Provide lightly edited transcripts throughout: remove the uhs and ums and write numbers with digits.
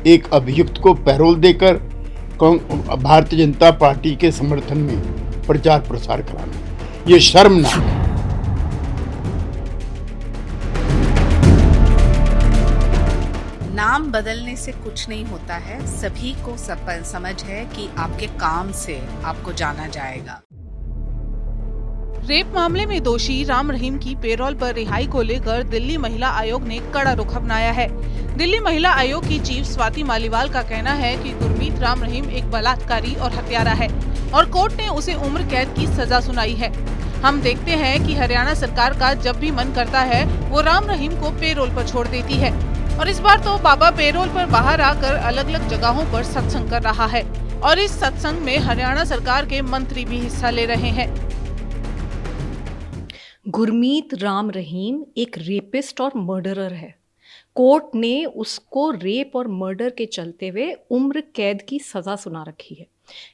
एक अभियुक्त को पैरोल देकर भारतीय जनता पार्टी के समर्थन में प्रचार प्रसार कराना, ये शर्मनाक है। नाम बदलने से कुछ नहीं होता है। सभी को समझ है कि आपके काम से आपको जाना जाएगा। रेप मामले में दोषी राम रहीम की पेरोल पर रिहाई को लेकर दिल्ली महिला आयोग ने कड़ा रुख अपनाया है। दिल्ली महिला आयोग की चीफ स्वाति मालीवाल का कहना है कि गुरमीत राम रहीम एक बलात्कारी और हत्यारा है और कोर्ट ने उसे उम्र कैद की सजा सुनाई है। हम देखते हैं कि हरियाणा सरकार का जब भी मन करता है वो राम रहीम को पेरोल पर छोड़ देती है और इस बार तो बाबा पेरोल पर बाहर आकर अलग अलग जगहों पर सत्संग कर रहा है और इस सत्संग में हरियाणा सरकार के मंत्री भी हिस्सा ले रहे हैं। गुरमीत राम रहीम एक रेपिस्ट और मर्डरर है। कोर्ट ने उसको रेप और मर्डर के चलते हुए उम्र कैद की सज़ा सुना रखी है।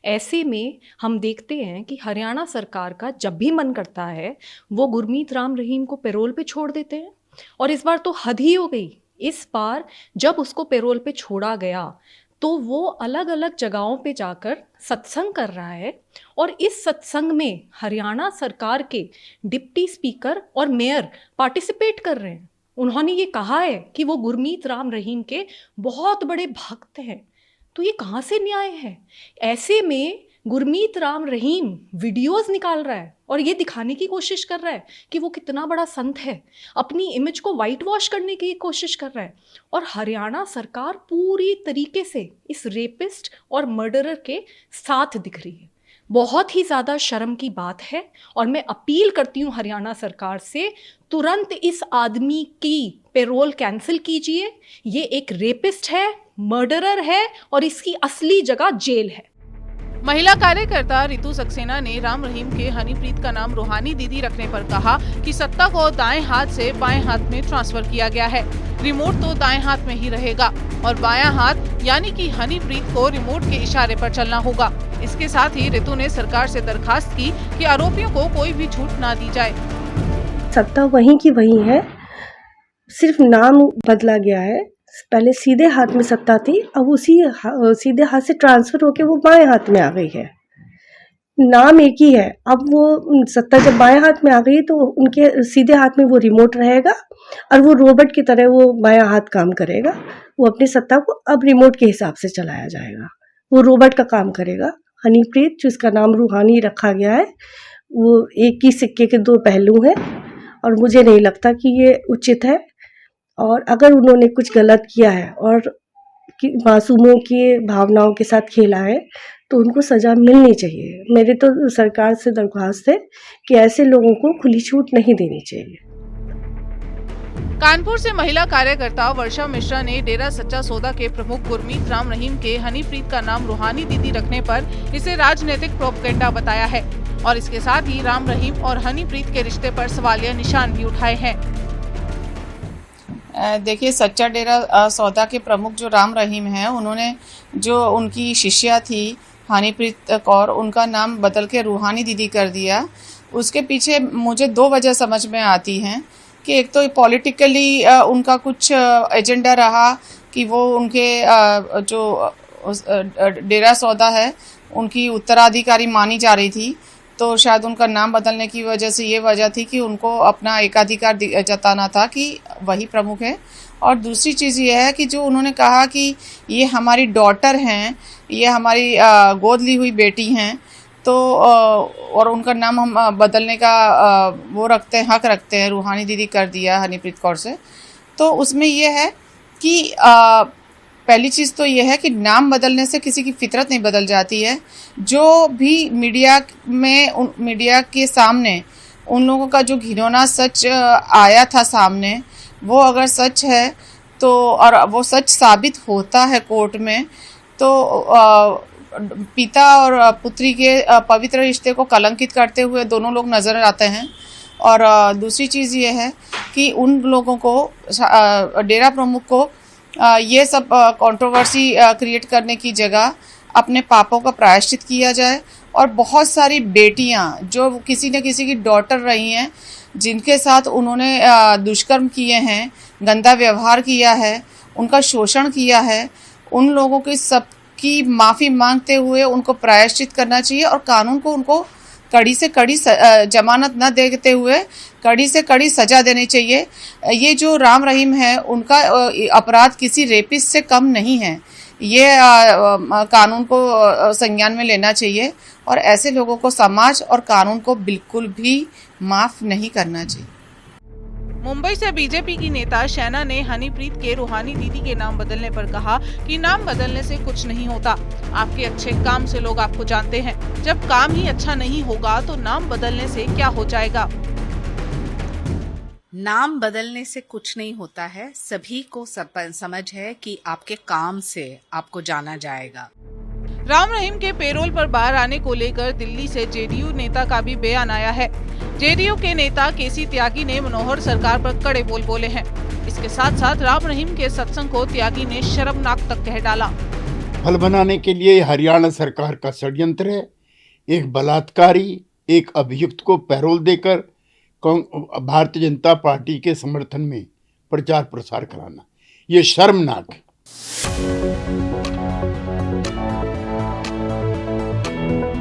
ऐसे में हम देखते हैं कि हरियाणा सरकार का जब भी मन करता है वो गुरमीत राम रहीम को पैरोल पे छोड़ देते हैं और इस बार तो हद ही हो गई। इस बार जब उसको पैरोल पे छोड़ा गया तो वो अलग अलग जगहों पे जाकर सत्संग कर रहा है और इस सत्संग में हरियाणा सरकार के डिप्टी स्पीकर और मेयर पार्टिसिपेट कर रहे हैं। उन्होंने ये कहा है कि वो गुरमीत राम रहीम के बहुत बड़े भक्त हैं। तो ये कहाँ से न्याय है? ऐसे में गुरमीत राम रहीम वीडियोस निकाल रहा है और ये दिखाने की कोशिश कर रहा है कि वो कितना बड़ा संत है, अपनी इमेज को वाइट वॉश करने की कोशिश कर रहा है और हरियाणा सरकार पूरी तरीके से इस रेपिस्ट और मर्डरर के साथ दिख रही है। बहुत ही ज़्यादा शर्म की बात है और मैं अपील करती हूँ हरियाणा सरकार से, तुरंत इस आदमी की पेरोल कैंसिल कीजिए। ये एक रेपिस्ट है, मर्डरर है और इसकी असली जगह जेल है। महिला कार्यकर्ता रितु सक्सेना ने राम रहीम के हनीप्रीत का नाम रूहानी दीदी रखने पर कहा कि सत्ता को दाएं हाथ से बाएं हाथ में ट्रांसफर किया गया है। रिमोट तो दाएं हाथ में ही रहेगा और बायां हाथ यानी कि हनीप्रीत को रिमोट के इशारे पर चलना होगा। इसके साथ ही रितु ने सरकार से दरखास्त की कि आरोपियों को कोई भी छूट ना दी जाए। सत्ता वहीं की वहीं है, सिर्फ नाम बदला गया है। पहले सीधे हाथ में सत्ता थी, अब उसी सीधे हाथ से ट्रांसफर होके वो बाएं हाथ में आ गई है। नाम एक ही है। अब वो सत्ता जब बाएं हाथ में आ गई तो उनके सीधे हाथ में वो रिमोट रहेगा और वो रोबोट की तरह वो बायां हाथ काम करेगा। वो अपनी सत्ता को अब रिमोट के हिसाब से चलाया जाएगा, वो रोबोट का काम करेगा। हनीप्रीत, जिसका नाम रूहानी रखा गया है, वो एक ही सिक्के के दो पहलू हैं और मुझे नहीं लगता कि ये उचित है। और अगर उन्होंने कुछ गलत किया है और मासूमों की भावनाओं के साथ खेला है तो उनको सज़ा मिलनी चाहिए। मेरे तो सरकार से दरख्वास्त है कि ऐसे लोगों को खुली छूट नहीं देनी चाहिए। कानपुर से महिला कार्यकर्ता वर्षा मिश्रा ने डेरा सच्चा सौदा के प्रमुख गुरमीत राम रहीम के हनीप्रीत का नाम रूहानी दीदी रखने पर इसे राजनीतिक प्रोपेगेंडा बताया है और इसके साथ ही राम रहीम और हनीप्रीत के रिश्ते पर सवालिया निशान भी उठाए हैं। देखिए, सच्चा डेरा सौदा के प्रमुख जो राम रहीम हैं, उन्होंने जो उनकी शिष्या थी हनीप्रीत कौर, उनका नाम बदल के रूहानी दीदी कर दिया। उसके पीछे मुझे दो वजह समझ में आती हैं कि एक तो पॉलिटिकली उनका कुछ एजेंडा रहा कि वो उनके जो डेरा सौदा है उनकी उत्तराधिकारी मानी जा रही थी, तो शायद उनका नाम बदलने की वजह से ये वजह थी कि उनको अपना एकाधिकार जताना था कि वही प्रमुख है। और दूसरी चीज़ ये है कि जो उन्होंने कहा कि ये हमारी डॉटर हैं, ये हमारी गोद ली हुई बेटी हैं, तो और उनका नाम हम बदलने का वो रखते हैं, हक रखते हैं, रूहानी दीदी कर दिया हनीप्रीत कौर से। तो उसमें ये है कि पहली चीज़ तो ये है कि नाम बदलने से किसी की फितरत नहीं बदल जाती है। जो भी मीडिया के सामने उन लोगों का जो घिनौना सच आया था सामने, वो अगर सच है तो और वो सच साबित होता है कोर्ट में, तो पिता और पुत्री के पवित्र रिश्ते को कलंकित करते हुए दोनों लोग नज़र आते हैं। और दूसरी चीज़ ये है कि उन लोगों को, डेरा प्रमुख को, ये सब कंट्रोवर्सी क्रिएट करने की जगह अपने पापों का प्रायश्चित किया जाए। और बहुत सारी बेटियां जो किसी न किसी की डॉटर रही हैं, जिनके साथ उन्होंने दुष्कर्म किए हैं, गंदा व्यवहार किया है, उनका शोषण किया है, उन लोगों की सबकी माफ़ी मांगते हुए उनको प्रायश्चित करना चाहिए और कानून को उनको कड़ी से कड़ी जमानत न देते हुए कड़ी से कड़ी सज़ा देनी चाहिए। ये जो राम रहीम है उनका अपराध किसी रेपिस्ट से कम नहीं है। ये कानून को संज्ञान में लेना चाहिए और ऐसे लोगों को समाज और कानून को बिल्कुल भी माफ़ नहीं करना चाहिए। मुंबई से बीजेपी की नेता शैना ने हनीप्रीत के रूहानी दीदी के नाम बदलने पर कहा कि नाम बदलने से कुछ नहीं होता। आपके अच्छे काम से लोग आपको जानते हैं। जब काम ही अच्छा नहीं होगा तो नाम बदलने से क्या हो जाएगा। नाम बदलने से कुछ नहीं होता है। सभी को समझ है कि आपके काम से आपको जाना जाएगा। राम रहीम के पेरोल पर बाहर आने को लेकर दिल्ली से जेडीयू नेता का भी बयान आया है। जेडीयू के नेता केसी त्यागी ने मनोहर सरकार पर कड़े बोल बोले हैं। इसके साथ साथ राम रहीम के सत्संग को त्यागी ने शर्मनाक तक कह डाला। फल बनाने के लिए हरियाणा सरकार का षड्यंत्र है। एक बलात्कारी एक अभियुक्त को पैरोल देकर भारतीय जनता पार्टी के समर्थन में प्रचार प्रसार कराना, ये शर्मनाक है।